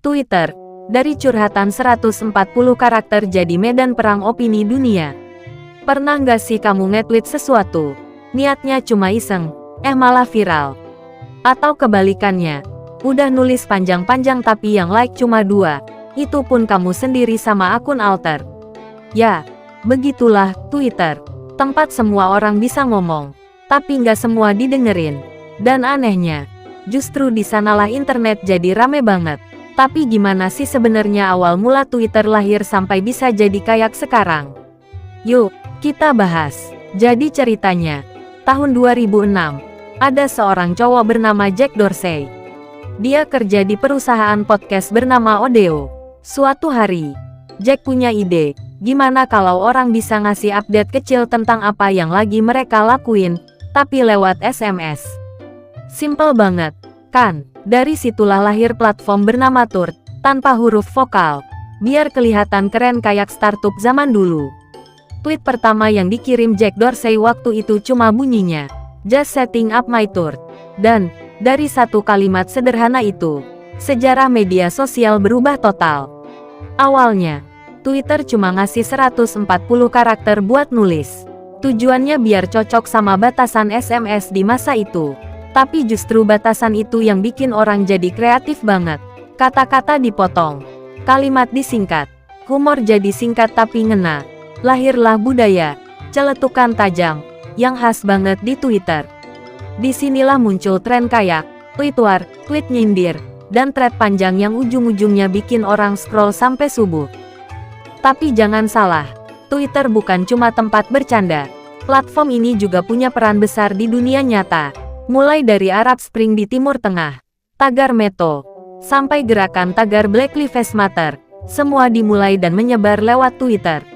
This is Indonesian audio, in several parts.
Twitter, dari curhatan 140 karakter jadi medan perang opini dunia. Pernah nggak sih kamu nge-tweet sesuatu, niatnya cuma iseng, malah viral? Atau kebalikannya, udah nulis panjang-panjang tapi yang like cuma 2, itu pun kamu sendiri sama akun alter. Ya, begitulah Twitter, tempat semua orang bisa ngomong, tapi nggak semua didengerin. Dan anehnya, justru di sanalah internet jadi rame banget. Tapi gimana sih sebenarnya awal mula Twitter lahir sampai bisa jadi kayak sekarang? Yuk, kita bahas. Jadi ceritanya, tahun 2006, ada seorang cowok bernama Jack Dorsey. Dia kerja di perusahaan podcast bernama Odeo. Suatu hari, Jack punya ide, gimana kalau orang bisa ngasih update kecil tentang apa yang lagi mereka lakuin, tapi lewat SMS. Simple banget, kan? Dari situlah lahir platform bernama Turt, tanpa huruf vokal, biar kelihatan keren kayak startup zaman dulu. Tweet pertama yang dikirim Jack Dorsey waktu itu cuma bunyinya, "Just setting up my Turt." Dan, dari satu kalimat sederhana itu, sejarah media sosial berubah total. Awalnya, Twitter cuma ngasih 140 karakter buat nulis. Tujuannya biar cocok sama batasan SMS di masa itu. Tapi justru batasan itu yang bikin orang jadi kreatif banget. Kata-kata dipotong, kalimat disingkat, humor jadi singkat tapi ngena. Lahirlah budaya celetukan tajam yang khas banget di Twitter. Disinilah muncul tren kayak tweet war, tweet nyindir, dan thread panjang yang ujung-ujungnya bikin orang scroll sampai subuh. Tapi jangan salah, Twitter bukan cuma tempat bercanda. Platform ini juga punya peran besar di dunia nyata. Mulai dari Arab Spring di Timur Tengah, tagar Meto, sampai gerakan tagar Black Lives Matter, semua dimulai dan menyebar lewat Twitter.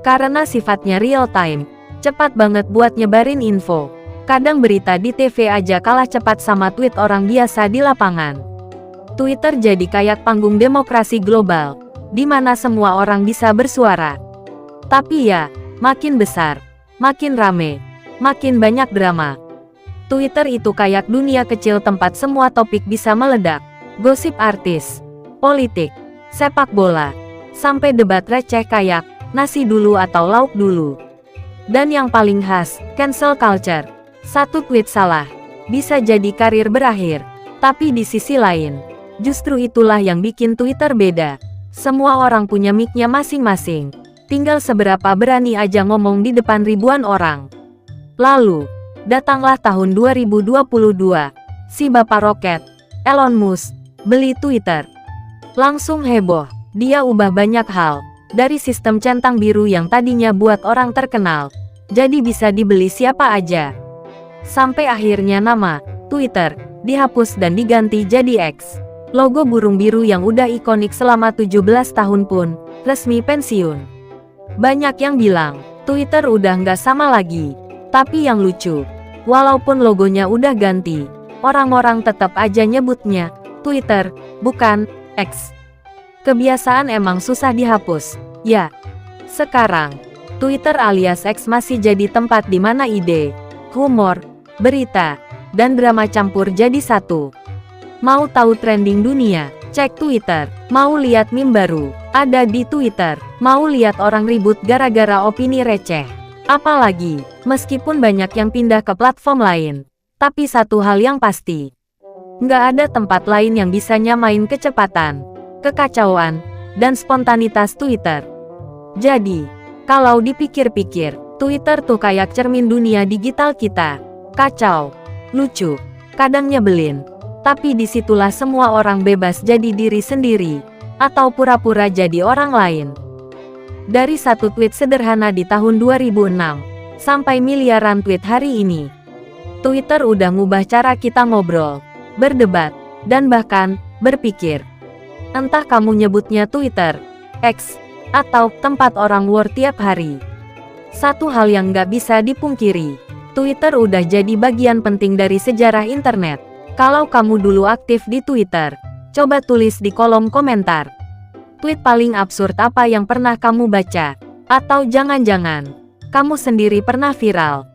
Karena sifatnya real time, cepat banget buat nyebarin info. Kadang berita di TV aja kalah cepat sama tweet orang biasa di lapangan. Twitter jadi kayak panggung demokrasi global, di mana semua orang bisa bersuara. Tapi ya, makin besar, makin rame, makin banyak drama. Twitter itu kayak dunia kecil tempat semua topik bisa meledak. Gosip artis, politik, sepak bola, sampai debat receh kayak nasi dulu atau lauk dulu. Dan yang paling khas, cancel culture. Satu tweet salah, bisa jadi karir berakhir. Tapi di sisi lain, justru itulah yang bikin Twitter beda. Semua orang punya mic-nya masing-masing. Tinggal seberapa berani aja ngomong di depan ribuan orang. Lalu, datanglah tahun 2022, si Bapak Roket, Elon Musk, beli Twitter. Langsung heboh, dia ubah banyak hal, dari sistem centang biru yang tadinya buat orang terkenal, jadi bisa dibeli siapa aja. Sampai akhirnya nama Twitter dihapus dan diganti jadi X. Logo burung biru yang udah ikonik selama 17 tahun pun, resmi pensiun. Banyak yang bilang, Twitter udah nggak sama lagi. Tapi yang lucu, walaupun logonya udah ganti, orang-orang tetap aja nyebutnya Twitter, bukan X. Kebiasaan emang susah dihapus. Ya, sekarang, Twitter alias X masih jadi tempat di mana ide, humor, berita, dan drama campur jadi satu. Mau tahu trending dunia? Cek Twitter. Mau lihat meme baru? Ada di Twitter. Mau lihat orang ribut gara-gara opini receh? Apalagi, meskipun banyak yang pindah ke platform lain, tapi satu hal yang pasti, nggak ada tempat lain yang bisa nyamain kecepatan, kekacauan, dan spontanitas Twitter. Jadi, kalau dipikir-pikir, Twitter tuh kayak cermin dunia digital kita. Kacau, lucu, kadang nyebelin, tapi disitulah semua orang bebas jadi diri sendiri, atau pura-pura jadi orang lain. Dari satu tweet sederhana di tahun 2006, sampai miliaran tweet hari ini, Twitter udah ngubah cara kita ngobrol, berdebat, dan bahkan, berpikir. Entah kamu nyebutnya Twitter, X, atau tempat orang war tiap hari. Satu hal yang nggak bisa dipungkiri, Twitter udah jadi bagian penting dari sejarah internet. Kalau kamu dulu aktif di Twitter, coba tulis di kolom komentar. Tweet paling absurd apa yang pernah kamu baca? Atau jangan-jangan, kamu sendiri pernah viral?